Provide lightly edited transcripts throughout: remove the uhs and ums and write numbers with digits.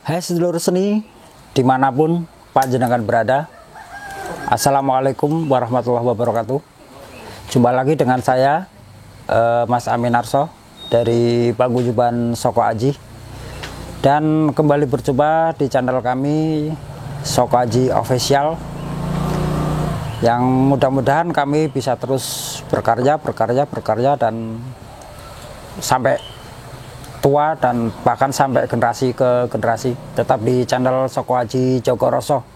Hai sedulur seni, dimanapun panjenengan berada. Assalamualaikum warahmatullahi wabarakatuh. Jumpa lagi dengan saya, Mas Amin Arso dari Paguyuban Soko Aji. Dan kembali berjumpa di channel kami Soko Aji Official, yang mudah-mudahan kami bisa terus berkarya dan sampai tua dan bahkan sampai generasi ke generasi tetap di channel Soko Aji Jogoroso.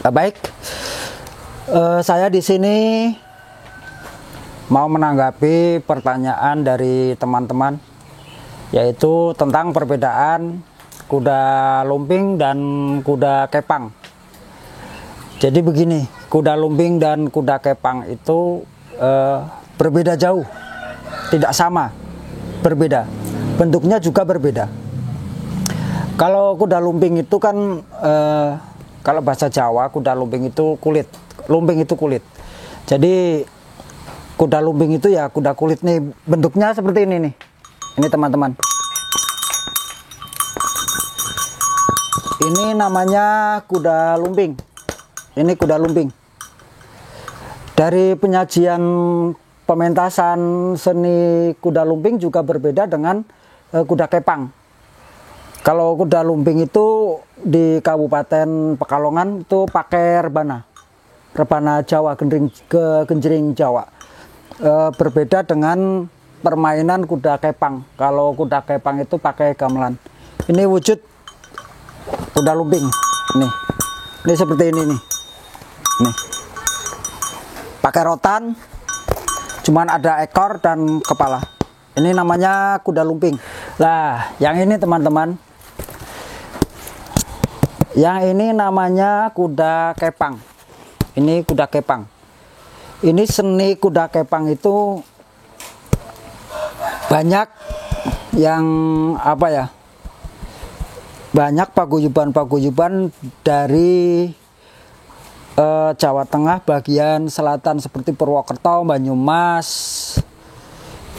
Baik, saya di sini mau menanggapi pertanyaan dari teman-teman, yaitu tentang perbedaan kuda lumping dan kuda kepang. Jadi begini, kuda lumping dan kuda kepang itu berbeda jauh, tidak sama, berbeda. Bentuknya juga berbeda. Kalau kuda lumping itu kan kalau bahasa Jawa, kuda lumping itu kulit. Lumping itu kulit. Jadi kuda lumping itu ya kuda kulit nih. Bentuknya seperti ini nih. Ini teman-teman. Ini namanya kuda lumping. Ini kuda lumping. Dari penyajian pementasan seni kuda lumping juga berbeda dengan kuda kepang. Kalau kuda lumping itu di Kabupaten Pekalongan itu pakai rebana Jawa, genjring Jawa. Berbeda dengan permainan kuda kepang. Kalau kuda kepang itu pakai gamelan. Ini wujud kuda lumping. Ini seperti ini nih. Nih. Pakai rotan, cuman ada ekor dan kepala. Ini namanya kuda lumping. Lah, yang ini teman-teman. Yang ini namanya kuda kepang. Ini kuda kepang. Ini seni kuda kepang itu banyak yang apa ya? Banyak paguyuban-paguyuban dari Jawa Tengah bagian selatan seperti Purwokerto, Banyumas.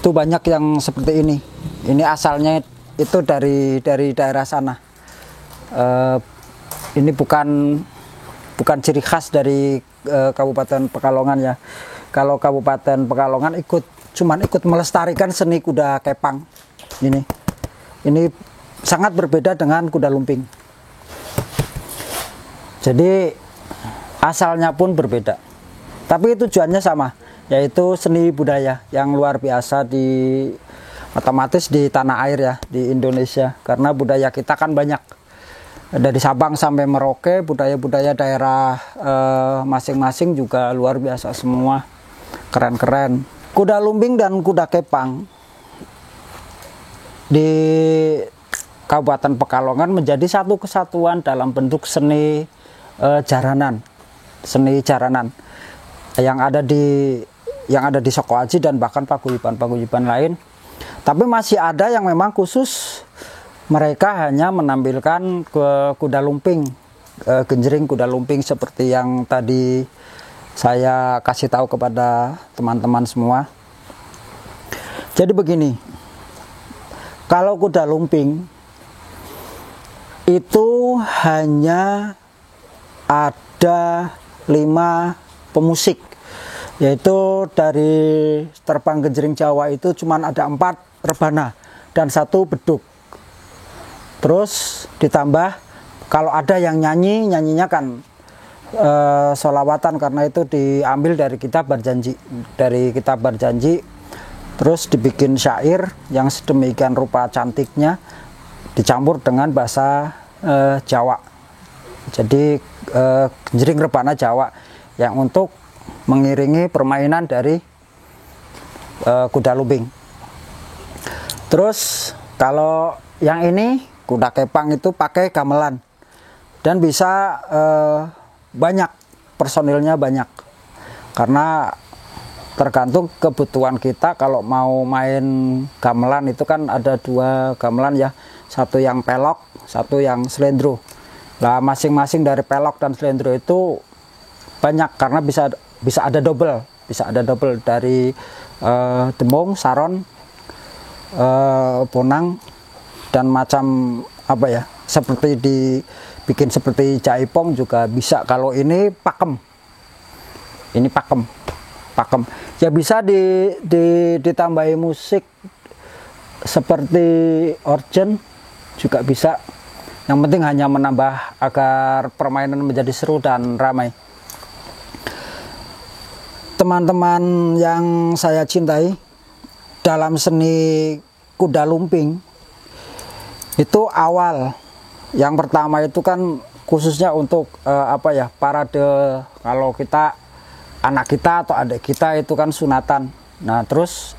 Itu banyak yang seperti ini. Ini asalnya itu dari daerah sana. Ini bukan ciri khas dari Kabupaten Pekalongan ya. Kalau Kabupaten Pekalongan cuman ikut melestarikan seni kuda kepang. Ini sangat berbeda dengan kuda lumping. Jadi asalnya pun berbeda. Tapi tujuannya sama, yaitu seni budaya yang luar biasa otomatis di tanah air ya, di Indonesia. Karena budaya kita kan banyak. Dari Sabang sampai Merauke, budaya-budaya daerah masing-masing juga luar biasa semua, keren-keren. Kuda lumping dan kuda kepang di Kabupaten Pekalongan menjadi satu kesatuan dalam bentuk seni jaranan yang ada di Soko Aji dan bahkan paguyuban lain. Tapi masih ada yang memang khusus. Mereka hanya menampilkan kuda lumping, genjring kuda lumping seperti yang tadi saya kasih tahu kepada teman-teman semua. Jadi begini, kalau kuda lumping itu hanya ada 5 pemusik, yaitu dari terbang genjring Jawa itu cuma ada 4 rebana dan 1 beduk. Terus ditambah kalau ada yang nyanyinya kan sholawatan, karena itu diambil dari kitab berjanji. Terus dibikin syair yang sedemikian rupa cantiknya dicampur dengan bahasa Jawa. Jadi genjring rebana Jawa yang untuk mengiringi permainan dari kuda lumping. Terus kalau yang ini kuda kepang itu pakai gamelan. dan bisa banyak, personilnya banyak, karena tergantung kebutuhan kita. Kalau mau main gamelan itu kan ada 2 gamelan ya, satu yang pelok, satu yang slendro. Lah masing-masing dari pelok dan slendro itu banyak, karena bisa ada double dari demung, saron, bonang, dan macam apa ya, seperti dibikin seperti jaipong juga bisa. Kalau ini pakem, ya bisa ditambahi musik seperti organ juga bisa. Yang penting hanya menambah agar permainan menjadi seru dan ramai. Teman-teman yang saya cintai, dalam seni kuda lumping itu awal yang pertama itu kan khususnya untuk parade. Kalau kita, anak kita atau adik kita itu kan sunatan. Nah terus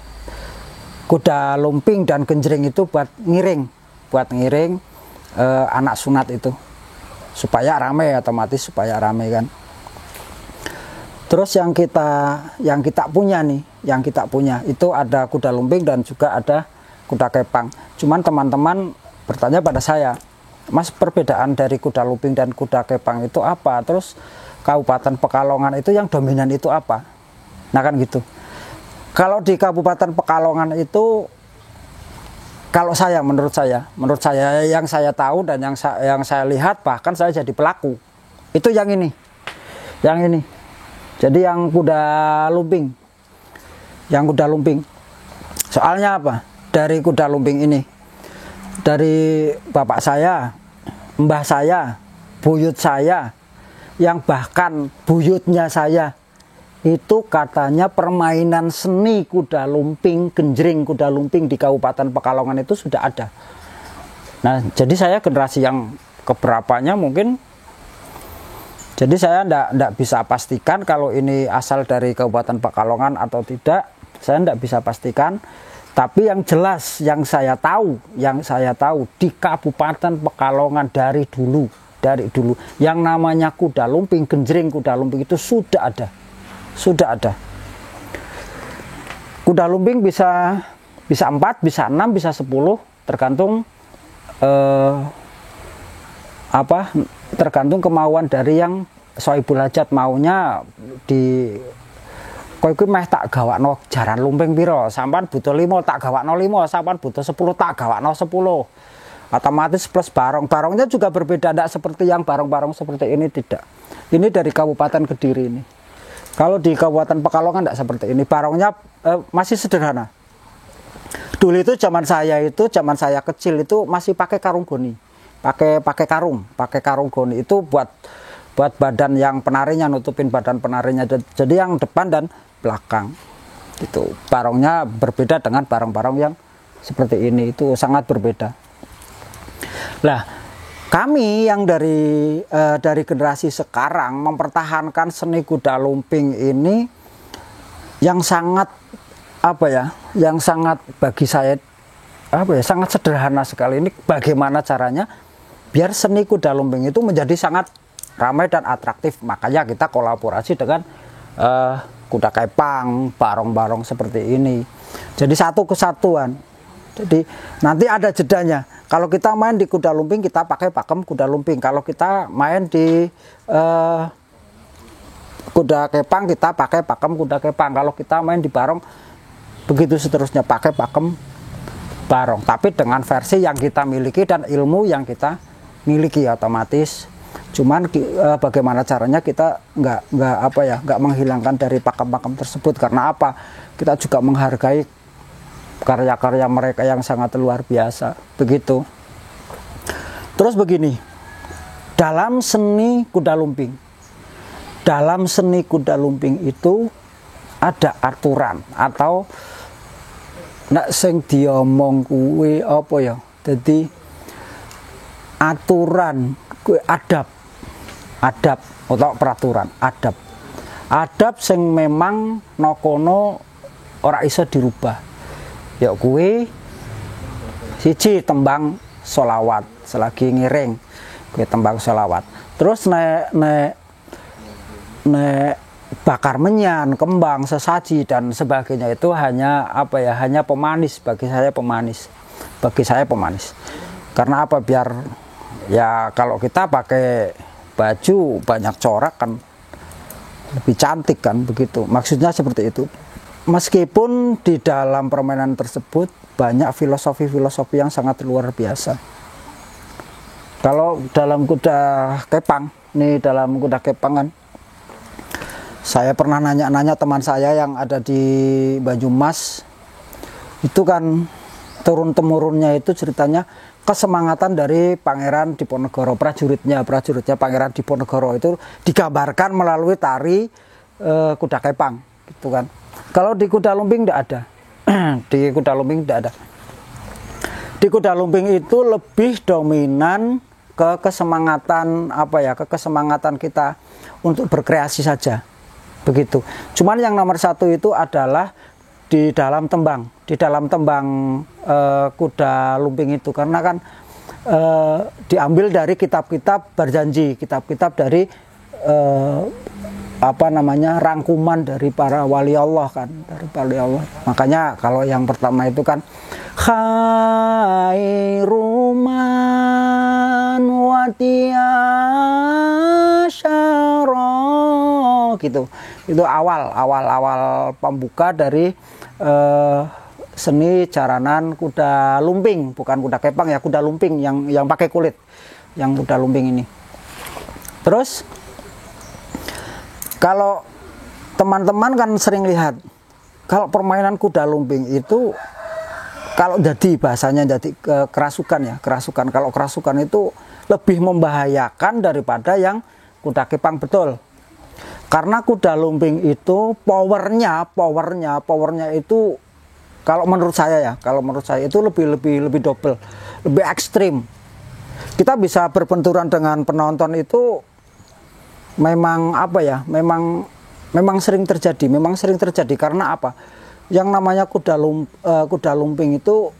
kuda lumping dan genjreng itu buat ngiring anak sunat itu, supaya rame, otomatis supaya rame kan. Terus yang kita punya itu ada kuda lumping dan juga ada kuda kepang. Cuman teman-teman bertanya pada saya, Mas, perbedaan dari kuda lumping dan kuda kepang itu apa? Terus Kabupaten Pekalongan itu yang dominan itu apa? Nah kan gitu. Kalau di Kabupaten Pekalongan itu, menurut saya yang saya tahu dan yang saya lihat, bahkan saya jadi pelaku, itu yang ini. Jadi yang kuda lumping. Soalnya apa? Dari kuda lumping ini, dari bapak saya, mbah saya, buyut saya, yang bahkan buyutnya saya itu katanya permainan seni kuda lumping, genjreng kuda lumping di Kabupaten Pekalongan itu sudah ada. Nah, jadi saya generasi yang keberapanya mungkin. Jadi saya tidak bisa pastikan kalau ini asal dari Kabupaten Pekalongan atau tidak. Saya tidak bisa pastikan. Tapi yang jelas, yang saya tahu di Kabupaten Pekalongan dari dulu, yang namanya kuda lumping, genjreng kuda lumping itu sudah ada. Kuda lumping bisa 4, bisa 6, bisa 10, tergantung tergantung kemauan dari yang sohibul hajat, maunya di kowe kuwi meh tak gawakno jaran lumping piro, sampean butuh 5 tak gawakno 5, sampean butuh 10 tak gawakno 10. Otomatis plus barong-barongnya juga berbeda, tidak seperti yang barong-barong seperti ini, tidak. Ini dari Kabupaten Kediri ini. Kalau di Kabupaten Pekalongan tidak seperti ini, barongnya masih sederhana. Dulu itu zaman saya kecil itu masih pakai karung goni. Pakai karung goni itu buat badan yang penarinya, nutupin badan penarinya. Jadi yang depan dan belakang itu barongnya berbeda dengan barong-barong yang seperti ini, itu sangat berbeda. Lah kami yang dari generasi sekarang mempertahankan seni kuda lumping ini yang sangat bagi saya sangat sederhana sekali. Ini bagaimana caranya biar seni kuda lumping itu menjadi sangat ramai dan atraktif. Makanya kita kolaborasi dengan kuda kepang, barong-barong seperti ini. Jadi satu kesatuan. Jadi nanti ada jedanya. Kalau kita main di kuda lumping, kita pakai pakem kuda lumping. Kalau kita main di kuda kepang, kita pakai pakem kuda kepang. Kalau kita main di barong, begitu seterusnya, pakai pakem barong. Tapi dengan versi yang kita miliki dan ilmu yang kita miliki otomatis. Cuman bagaimana caranya kita nggak menghilangkan dari pakem-pakem tersebut. Karena apa? Kita juga menghargai karya-karya mereka yang sangat luar biasa. Begitu. Terus begini, dalam seni kuda lumping itu ada aturan atau nak sing diomong kuwi apa ya? Jadi aturan kuwi adab atau peraturan adab sing memang nokono ora iso dirubah. Ya kuwi siji tembang solawat selagi ngiring, tembang selawat. Terus nek bakar menyan, kembang, sesaji dan sebagainya itu hanya apa ya, hanya pemanis bagi saya, pemanis. Karena apa, biar ya kalau kita pakai baju banyak corak kan lebih cantik kan, begitu. Maksudnya seperti itu. Meskipun di dalam permainan tersebut banyak filosofi-filosofi yang sangat luar biasa. Kalau dalam kuda kepang, nih dalam kuda kepang kan, saya pernah nanya-nanya teman saya yang ada di Banyumas, itu kan turun-temurunnya itu ceritanya kesemangatan dari Pangeran Diponegoro, prajuritnya Pangeran Diponegoro itu digambarkan melalui tari kuda kepang, gitu kan. Kalau di kuda lumping tidak ada. Di kuda lumping tidak ada. Di kuda lumping itu lebih dominan ke kesemangatan apa ya, ke kesemangatan kita untuk berkreasi saja, begitu. Cuman yang nomor satu itu adalah di dalam tembang kuda lumping itu, karena kan diambil dari kitab-kitab berjanji, kitab-kitab dari apa namanya, rangkuman dari para wali Allah kan, dari wali Allah. Makanya kalau yang pertama itu kan khairuman watiasyara gitu. Itu awal pembuka dari seni jaranan kuda lumping, bukan kuda kepang ya, kuda lumping yang pakai kulit, yang kuda lumping ini. Terus kalau teman-teman kan sering lihat kalau permainan kuda lumping itu, kalau jadi bahasanya jadi kerasukan ya, kerasukan. Kalau kerasukan itu lebih membahayakan daripada yang kuda kepang, betul. Karena kuda lumping itu powernya itu, kalau menurut saya itu lebih double, lebih ekstrim. Kita bisa berbenturan dengan penonton itu memang apa ya, memang sering terjadi, karena apa? Yang namanya kuda lumping itu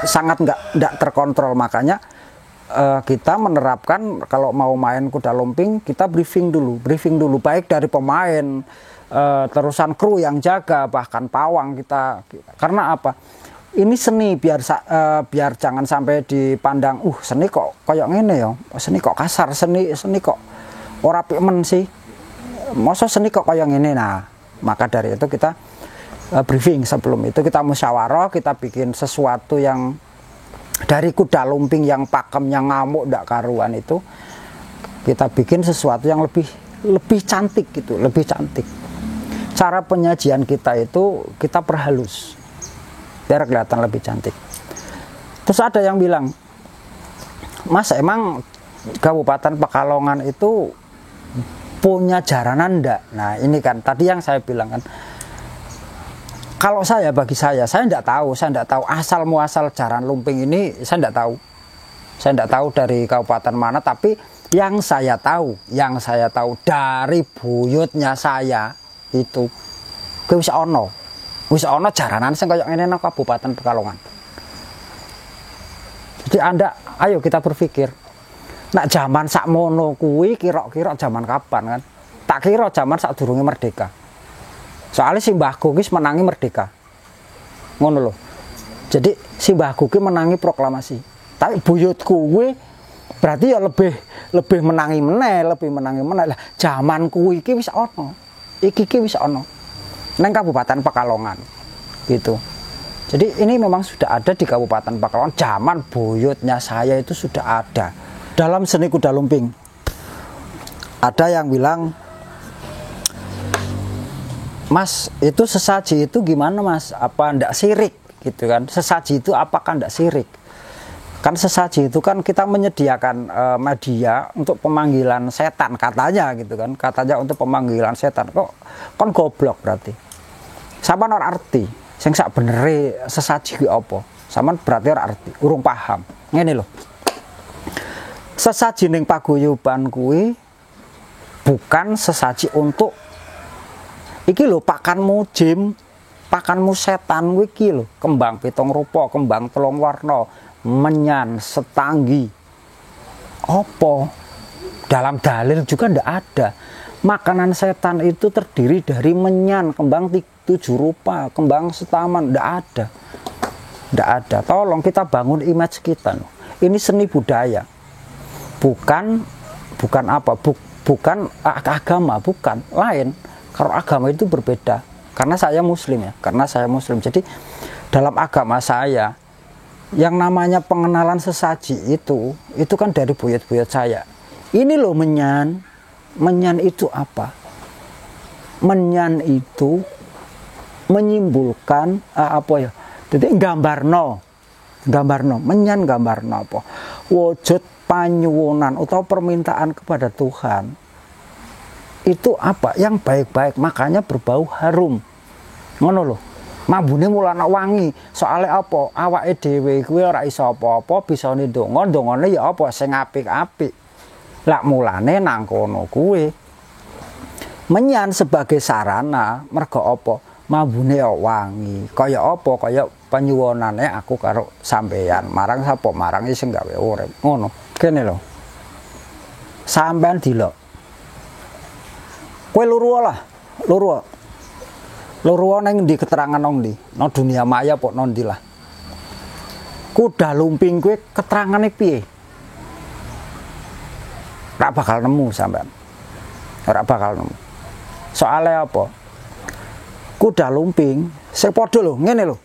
sangat nggak terkontrol. Makanya kita menerapkan kalau mau main kuda lumping, kita briefing dulu baik dari pemain, terusan kru yang jaga, bahkan pawang kita. Karena apa? Ini seni, biar jangan sampai dipandang seni kok kayak ngene ya, seni kok kasar, seni kok ora pimen sih, masa seni kok kayak ngene. Nah, maka dari itu kita briefing, sebelum itu kita musyawarah, kita bikin sesuatu yang dari kuda lumping yang pakem, yang ngamuk ndak karuan itu, kita bikin sesuatu yang lebih cantik gitu, lebih cantik. Cara penyajian kita itu kita perhalus biar kelihatan lebih cantik. Terus ada yang bilang, Mas, emang Kabupaten Pekalongan itu punya jaranan enggak? Nah ini kan tadi yang saya bilang kan, kalau bagi saya enggak tahu asal muasal jaranan lumping ini, saya enggak tahu dari kabupaten mana. Tapi yang saya tahu dari buyutnya saya itu wis ono jaranan sing kaya ngene nang Kabupaten Pekalongan. Jadi ayo kita berpikir, nak zaman sakmono kuwi kira-kira zaman kapan kan? Tak kira zaman sadurunge merdeka. Soalnya si mbahku wis menangi merdeka. Ngono lho. Jadi si mbahku ki menangi proklamasi. Tapi buyutku kuwi berarti ya lebih menangi meneh. Lah zaman kuwi iki wis ono. Iki wis ono neng Kabupaten Pekalongan gitu. Jadi ini memang sudah ada di Kabupaten Pekalongan, zaman buyutnya saya itu sudah ada. Dalam seni kuda lumping ada yang bilang, Mas, itu sesaji itu gimana Mas, apa ndak sirik gitu kan? Sesaji itu apakah ndak sirik? Kan sesaji itu kan kita menyediakan media untuk pemanggilan setan katanya gitu kan, katanya untuk pemanggilan setan. Kok kon goblok berarti? Sampeyan ora arti sing sak benere sesaji ki apa? Sampeyan berarti ora arti, urung paham. Ngene lho. Sesaji ning paguyuban kuwi bukan sesaji untuk iki lho, pakanmu jim, pakanmu setan kuwi iki lho, kembang pitung rupa, kembang telung warna, menyan, setanggi, Opo? Dalam dalil juga ndak ada. Makanan setan itu terdiri dari menyan, kembang 7 rupa, kembang setaman, ndak ada. Ndak ada. Tolong kita bangun image kita. Ini seni budaya. Bukan apa? Bukan agama, bukan. Lain. Kalau agama itu berbeda. Karena saya muslim ya. Karena saya muslim. Jadi dalam agama saya yang namanya pengenalan sesaji itu kan dari buyut-buyut saya. Ini loh menyan. Menyan itu apa? Menyan itu menyimbolkan apa ya? Jadi gambarno. Menyan gambarno apa? Wujud panyuwunan atau permintaan kepada Tuhan. Itu apa? Yang baik-baik, makanya berbau harum. Ngono loh. Mambune mulane wangi. Soale apa? Awake dhewe kuwi ora iso apa-apa, bisa ndonga, ndongane ya apa sing apik-apik. Lah mulane nang kono kuwi. Menyan sebagai sarana mergo apa? Mambune ya wangi. Kaya apa? Kaya panyuwunane aku karo sampeyan. Marang sapa? Marang sing gawe urip. Ngono. Kene lho. Sampeyan dilok. Kowe luruwa lah. Luruwa nang ndi keterangan nang ndi? Nang dunia maya apa nang ndi lah. Kuda lumping kuwi keterangane piye? Ora bakal nemu sampean. Ora bakal nemu. Soale apa? Kuda lumping sing padha lho, ngene lho.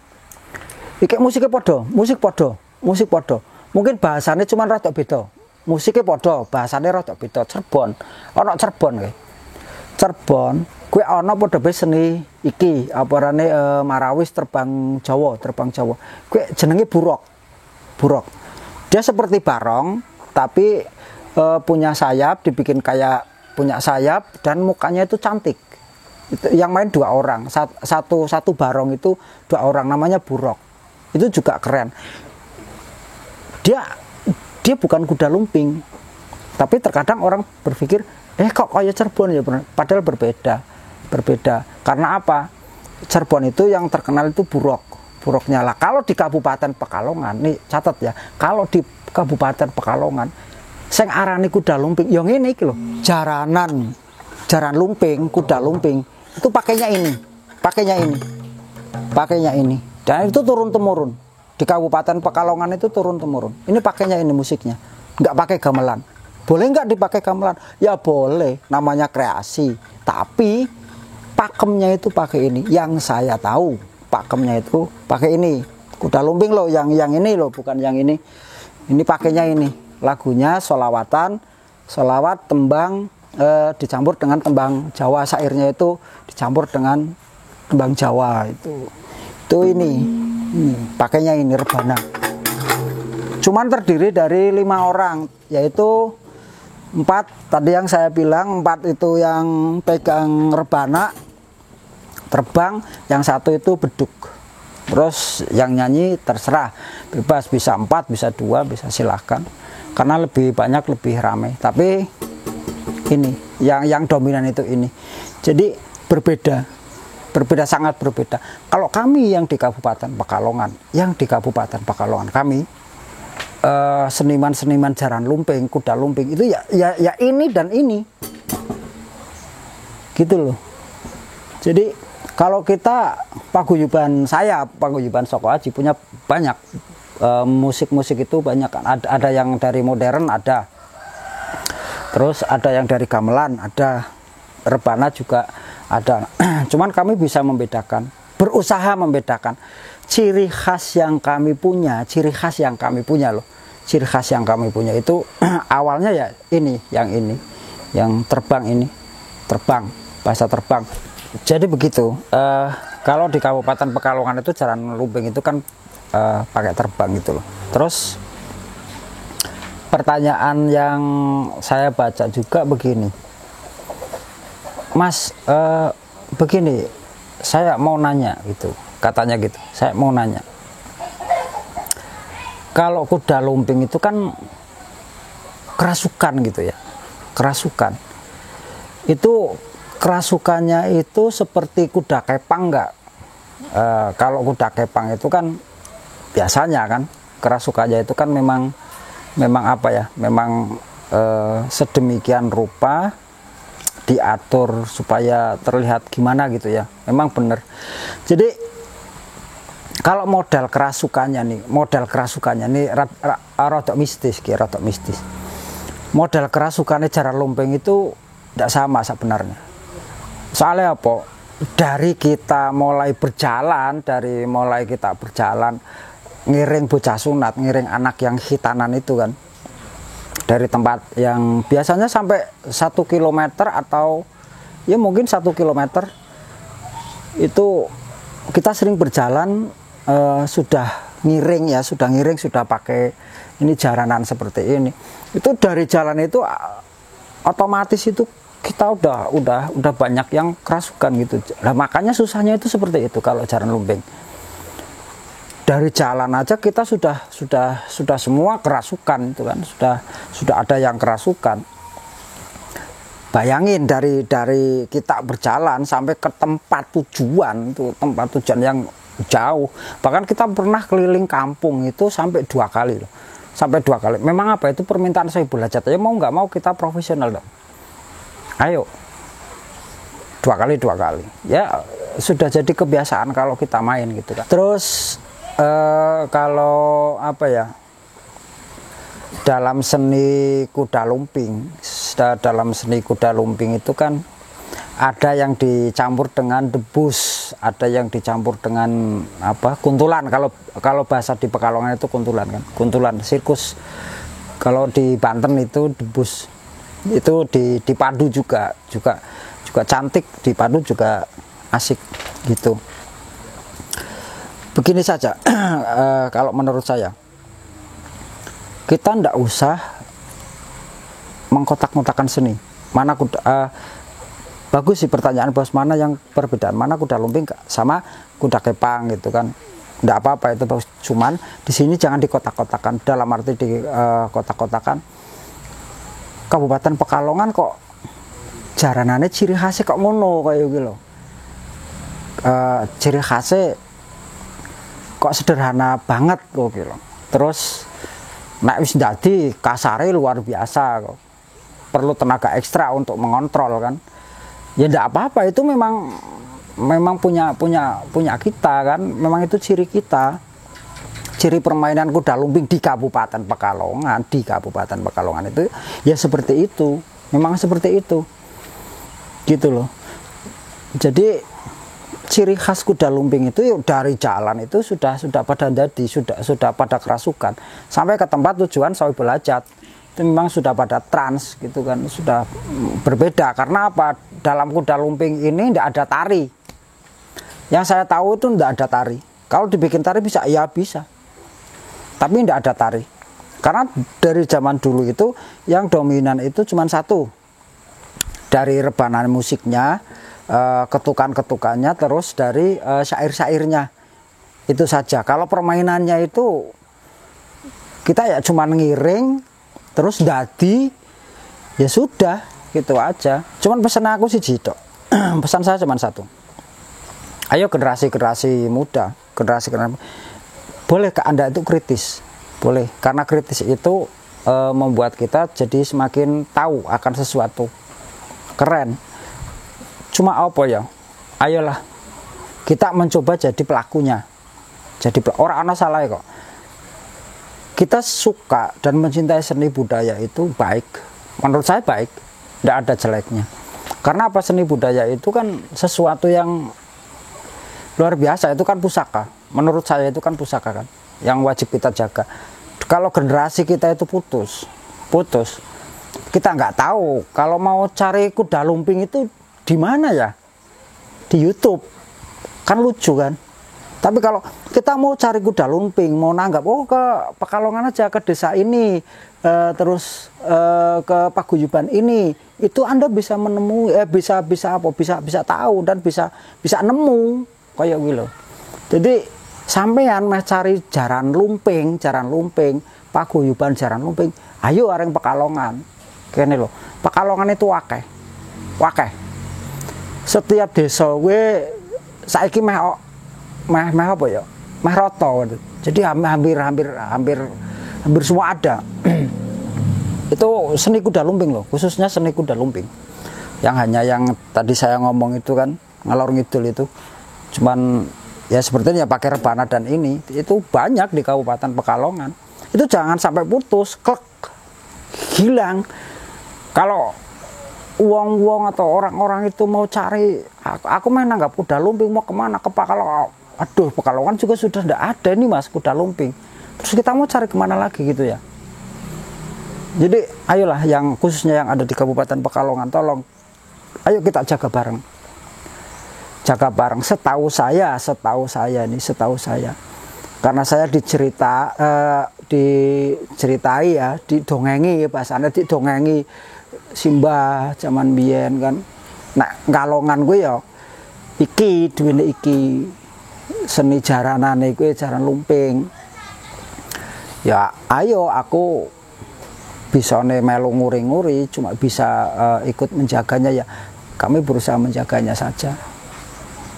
Iki musiknya padha, musik padha. Mungkin bahasane cuma rada beda. Musiknya padha, bahasane rada beda. Cirebon. Ana Cirebon kowe. Cirebon kuwi ana padha bae seni iki aparane marawis terbang Jawa. Kuwi jenenge buruk. Dia seperti barong tapi punya sayap, dibikin kayak punya sayap dan mukanya itu cantik. Itu yang main 2 orang. Satu barong itu 2 orang, namanya buruk. Itu juga keren. Dia bukan kuda lumping. Tapi terkadang orang berpikir, kok kayak Cirebon ya, padahal berbeda. Karena apa? Cirebon itu yang terkenal itu buruknya lah. Kalau di Kabupaten Pekalongan, nih catat ya, kalau di Kabupaten Pekalongan sing arani kuda lumping yang ini iki lho, jaran lumping, kuda lumping itu pakainya ini dan itu turun temurun di Kabupaten Pekalongan, itu turun temurun. Ini pakainya ini musiknya, nggak pakai gamelan. Boleh nggak dipakai gamelan? Ya boleh, namanya kreasi. Tapi pakemnya itu pakai ini. Yang saya tahu pakemnya itu pakai ini. Kuda lumping loh, yang ini loh, bukan yang ini. Ini pakainya ini. Lagunya solawat tembang dicampur dengan tembang Jawa. Syairnya itu dicampur dengan tembang Jawa itu ini. Pakainya ini rebana. Cuman terdiri dari 5 orang, yaitu 4 tadi yang saya bilang, 4 itu yang pegang rebana terbang, yang 1 itu beduk. Terus yang nyanyi terserah, bebas, bisa 4, bisa 2, bisa silahkan. Karena lebih banyak, lebih ramai. Tapi ini yang dominan itu ini. Jadi berbeda, sangat berbeda. Kalau kami yang di Kabupaten Pekalongan, kami seniman jaran lumping, kuda lumping itu ya ini dan ini, gitu loh. Jadi kalau kita paguyuban Soko Aji punya banyak musik itu banyak kan. Ada yang dari modern, ada, terus ada yang dari gamelan, ada, rebana juga ada. Cuman kami bisa berusaha membedakan ciri khas yang kami punya loh. Ciri khas yang kami punya itu awalnya ya yang terbang, bahasa terbang. Jadi begitu. Kalau di Kabupaten Pekalongan itu jaran lumping itu kan pakai terbang gitu loh. Terus pertanyaan yang saya baca juga begini, Mas, begini, saya mau nanya gitu, katanya gitu, saya mau nanya, kalau kuda lumping itu kan kerasukan gitu ya, itu kerasukannya itu seperti kuda kepang enggak? Kalau kuda kepang itu kan biasanya kan kerasukannya itu kan memang apa ya, memang sedemikian rupa, diatur supaya terlihat gimana gitu ya. Memang bener. Jadi kalau modal kerasukannya nih rada mistis, modal kerasukannya Jaran Lumping itu tidak sama sebenarnya. Soalnya apa? Dari kita mulai berjalan, ngiring bocah sunat, ngiring anak yang hitanan itu kan, dari tempat yang biasanya sampai 1 kilometer atau ya mungkin 1 kilometer itu kita sering berjalan, sudah ngiring, sudah pakai ini jaranan seperti ini. Itu dari jalan itu otomatis itu kita udah banyak yang kerasukan gitu. Nah, makanya susahnya itu seperti itu kalau Jaran Lumping. Dari jalan aja kita sudah semua kerasukan itu kan, sudah ada yang kerasukan. Bayangin dari kita berjalan sampai ke tempat tujuan yang jauh. Bahkan kita pernah keliling kampung itu sampai 2 kali loh. Sampai 2 kali. Memang apa itu permintaan saya belajar ya, mau nggak mau kita profesional dong. Ayo. 2 kali. Ya sudah jadi kebiasaan kalau kita main gitu kan. Terus kalau apa ya, dalam seni kuda lumping itu kan ada yang dicampur dengan debus, ada yang dicampur dengan apa, kuntulan. Kalau bahasa di Pekalongan itu kuntulan kan, kuntulan sirkus. Kalau di Banten itu debus. Itu dipadu juga cantik, dipadu juga asik gitu. Begini saja, kalau menurut saya, kita ndak usah mengkotak-kotakan seni. Mana bagus sih pertanyaan bos, mana yang perbedaan, mana kuda lumping sama kuda kepang gitu kan. Ndak apa-apa itu bagus. Cuman di sini jangan dikotak-kotakan, dalam arti dikotak-kotakan. Kabupaten Pekalongan kok jaranannya ciri khasnya kok ngono kayak gitu. Ciri khasnya kok sederhana banget kok gitu. Terus nek wis dadi kasare luar biasa kok. Perlu tenaga ekstra untuk mengontrol kan. Ya ndak apa-apa, itu memang punya kita kan. Memang itu ciri kita. Ciri permainan kuda lumping di Kabupaten Pekalongan, itu ya seperti itu. Memang seperti itu. Gitu loh. Jadi ciri khas kuda lumping itu dari jalan itu sudah pada jadi, sudah pada kerasukan sampai ke tempat tujuan Sawi Belajat itu memang sudah pada trans gitu kan, sudah berbeda. Karena apa? Dalam kuda lumping ini tidak ada tari. Yang saya tahu itu tidak ada tari. Kalau dibikin tari bisa, ya bisa, tapi tidak ada tari. Karena dari zaman dulu itu yang dominan itu cuma satu, dari rebanan musiknya, ketukan-ketukannya, terus dari syair-syairnya, itu saja. Kalau permainannya itu kita ya cuma ngiring terus dadi, ya sudah gitu aja. Cuman pesan aku sih Jito, pesan saya cuma satu, ayo generasi muda, boleh ke Anda itu kritis, boleh, karena kritis itu membuat kita jadi semakin tahu akan sesuatu keren. Cuma apa ya, ayolah kita mencoba jadi pelakunya, orang ana salah kok. Kita suka dan mencintai seni budaya itu baik, menurut saya baik, tidak ada jeleknya. Karena apa? Seni budaya itu kan sesuatu yang luar biasa, itu kan pusaka. Menurut saya itu kan pusaka kan, yang wajib kita jaga. Kalau generasi kita itu putus, kita nggak tahu. Kalau mau cari kuda lumping itu di mana ya? Di YouTube kan lucu kan. Tapi kalau kita mau cari kuda lumping, mau nanggap, oh ke Pekalongan aja, ke desa ini, terus ke paguyuban ini, itu Anda bisa menemui, bisa tahu dan bisa nemu kayak gitu. Jadi sampean meh cari jaran lumping, paguyuban jaran lumping, ayo areng Pekalongan. Kene lho, Pekalongan itu wakeh. Setiap desa gue saiki meh apa ya? Meh rata. Jadi hampir semua ada. Itu seni kuda lumping loh, khususnya seni kuda lumping. Yang tadi saya ngomong itu kan, ngalor ngidul itu. Cuman ya sepertinya pakai rebana dan ini, itu banyak di Kabupaten Pekalongan. Itu jangan sampai putus, klek, hilang. Kalau uang atau orang-orang itu mau cari, aku main nanggap kuda lumping, mau kemana, ke Pekalongan. Aduh, Pekalongan juga sudah tidak ada ini mas, kuda lumping. Terus kita mau cari kemana lagi gitu ya. Jadi ayolah yang khususnya yang ada di Kabupaten Pekalongan, tolong ayo kita jaga bareng. Jaga bareng. Setahu saya karena saya diceritai ya, didongengi, bahasanya didongengi Simbah zaman biyen kan. Nah, Kalongan gue ya iki duwene iki seni jaranane gue jaran lumping. Ya ayo aku bisa melu nguri-nguri, cuma bisa ikut menjaganya ya. Kami berusaha menjaganya saja.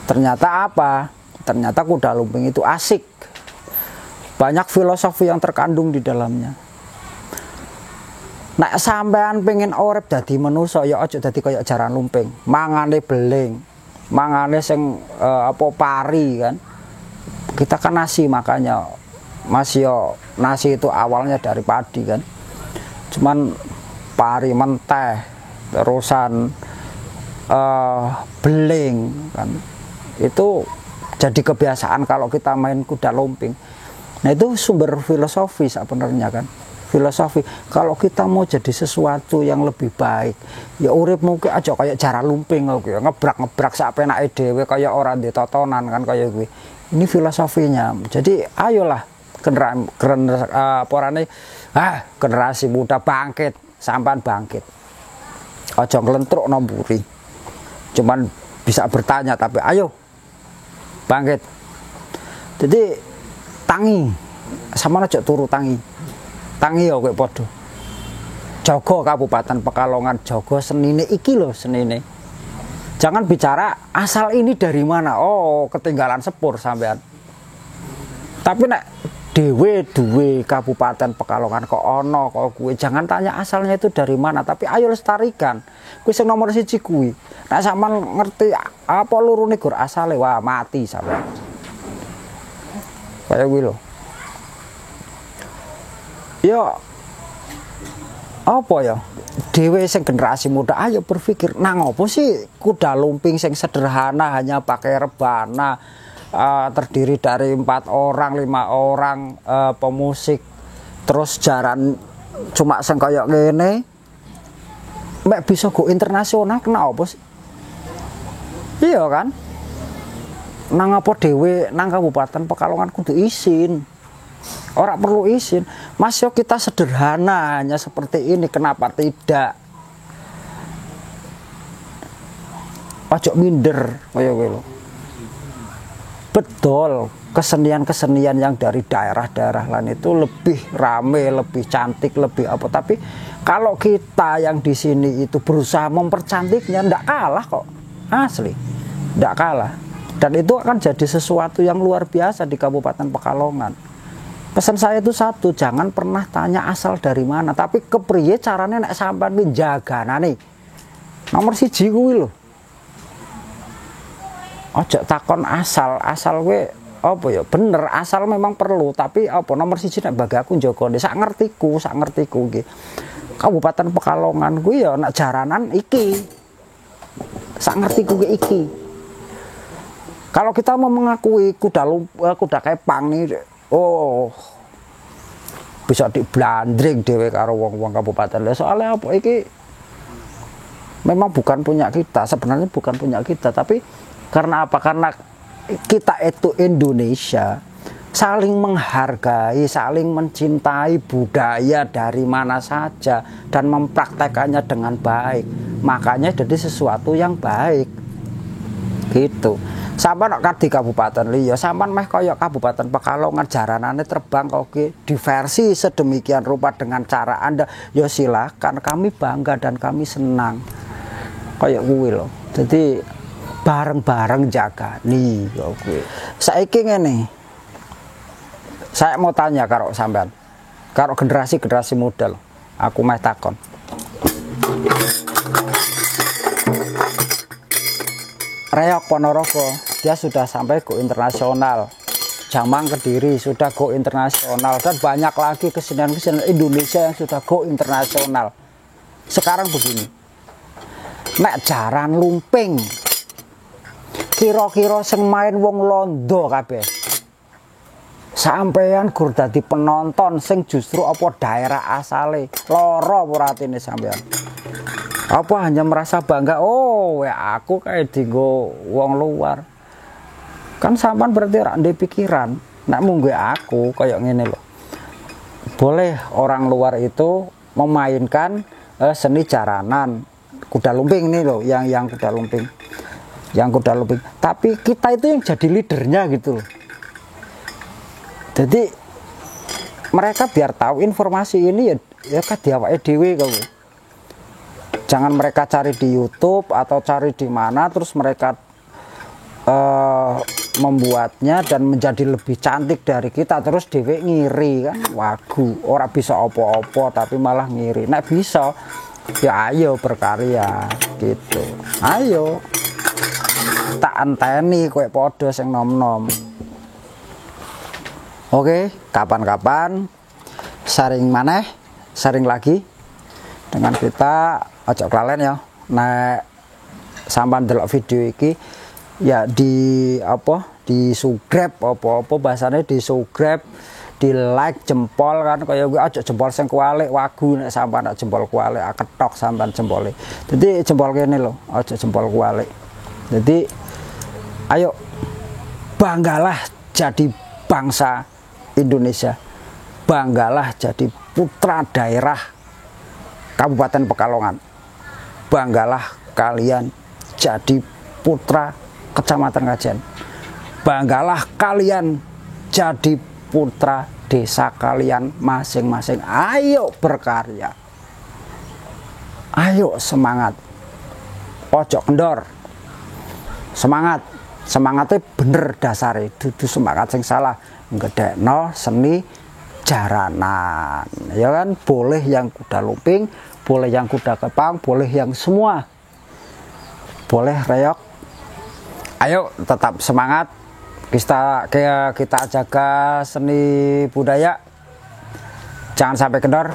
Ternyata apa? Ternyata kuda lumping itu asik. Banyak filosofi yang terkandung di dalamnya. Nek sampean pengen urip dadi manusa ya aja dadi kaya jaran lumping. Mangane beling, mangane sing pari kan. Kita kan nasi makanya. Mas yo nasi itu awalnya dari padi kan. Cuman pari menteh terusan beling kan itu jadi kebiasaan kalau kita main kuda lumping. Nah itu sumber filosofi sebenarnya kan, filosofi kalau kita mau jadi sesuatu yang lebih baik ya urip mungkin aja kayak jaran lumping oke ngebrak sak penake dhewe kayak orang di totonan kan kayak gue. Ini filosofinya. Jadi ayolah generasi muda bangkit, sampean bangkit. Aja nglentruk nomburi. Cuman bisa bertanya tapi ayo bangkit. Jadi tangi sama aja turu tangi ya kowe padha. Jaga Kabupaten Pekalongan, jaga senine iki lho senine. Jangan bicara asal ini dari mana. Oh, ketinggalan sepur sampean. Tapi nek dhewe duwe Kabupaten Pekalongan kok ono kok kuwi jangan tanya asalnya itu dari mana tapi ayo lestarikan kuwi sing nomor 1 kuwi nek sampean ngerti apa lurune gur asale wah mati sampean kaya kuwi lho ya apa ya dhewe sing generasi muda ayo berpikir nang apa sih kuda lumping sing sederhana hanya pakai rebana terdiri dari 4 orang, 5 orang pemusik terus jaran cuma sing kaya ngene mek bisa go internasional kena apa sih iya kan nang apa dhewe nang Kabupaten Pekalongan kudu izin ora perlu izin mas yo kita sederhana hanya seperti ini kenapa tidak ojo minder kaya kowe lho. Betul, kesenian-kesenian yang dari daerah-daerah lain itu lebih rame, lebih cantik, lebih apa. Tapi kalau kita yang di sini itu berusaha mempercantiknya, ndak kalah kok. Asli, ndak kalah. Dan itu akan jadi sesuatu yang luar biasa di Kabupaten Pekalongan. Pesan saya itu satu, jangan pernah tanya asal dari mana. Tapi kepriye caranya nek sampean menjaganane. Nomor 1 kuwi lho. Ojo takon asal gue apa ya bener asal memang perlu tapi apa nomor 1 nek bagi aku njogo sak ngertiku iki Kabupaten Pekalongan gue ya nek jaranan iki sak ngertiku iki kalau kita mau mengakui kuda kepang nih oh bisa diblandring dhewe karo wong-wong kabupaten soalnya apa iki memang bukan punya kita sebenarnya bukan punya kita tapi karena apa? Karena kita itu Indonesia saling menghargai, saling mencintai budaya dari mana saja dan mempraktekannya dengan baik. Makanya jadi sesuatu yang baik. Gitu. Sampai nek di kabupaten liya, sampean meh kaya Kabupaten Pekalongan jaranane terbang kok diversi sedemikian rupa dengan cara Anda, ya silakan kami bangga dan kami senang. Kayak kuwi lho. Jadi bareng-bareng jaga nih oke. Saiki ngene. Saya mau tanya karo sampean. Karo generasi muda loh. aku meh takon. Reok Ponorogo dia sudah sampai go internasional. Jamang Kediri sudah go internasional, dan banyak lagi kesenian-kesenian Indonesia yang sudah go internasional. Sekarang begini, nek jaran lumping kira-kira sing main wong londo kabeh, sampeyan gur dadi penonton sing justru apa daerah asale loro ora atine sampeyan. Apa hanya merasa bangga, oh ya aku kayak dienggo wong luar. Kan sampean berarti ora ndek pikiran, nek mung aku kayak ngene loh. Boleh orang luar itu memainkan seni jaranan kuda lumping nih loh, yang kuda lumping. Yang kuda lumping. Tapi kita itu yang jadi leadernya gitu loh. Jadi mereka biar tahu informasi ini ya kan diawake dhewe kok. Jangan mereka cari di YouTube atau cari di mana terus mereka membuatnya dan menjadi lebih cantik dari kita, terus dhewe ngiri kan, wagu ora bisa opo-opo tapi malah ngiri. Nek bisa ya ayo berkarya gitu, ayo tak anteni kowe podo sing nom-nom. Oke, kapan-kapan sharing maneh, sharing lagi dengan kita. Ojo kelalen ya, nek sampean delok video iki ya di subscribe, apa bahasanya di subscribe, di like, jempol kan, kaya gue aja jempol sing kualik wagu, nek sampean jempol kualik ketok sampean jempole. Jadi jempol kene lho, aja jempol kualik. Jadi ayo banggalah jadi bangsa Indonesia, banggalah jadi putra daerah Kabupaten Pekalongan, banggalah kalian jadi putra Kecamatan Kajen, banggalah kalian jadi putra desa kalian masing-masing. Ayo berkarya, ayo semangat, ojo kendor, semangatnya bener dasare, dudu semangat sing salah, ngedekno seni jaranan ya kan. Boleh yang kuda lumping, boleh yang kuda kepang, boleh yang semua, boleh reok. Ayo tetap semangat, kita jaga seni budaya, jangan sampai kendor.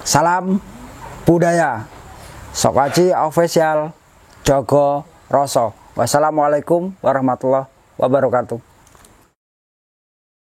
Salam budaya, Sokaji Official Jogo Roso. Wassalamualaikum warahmatullahi wabarakatuh.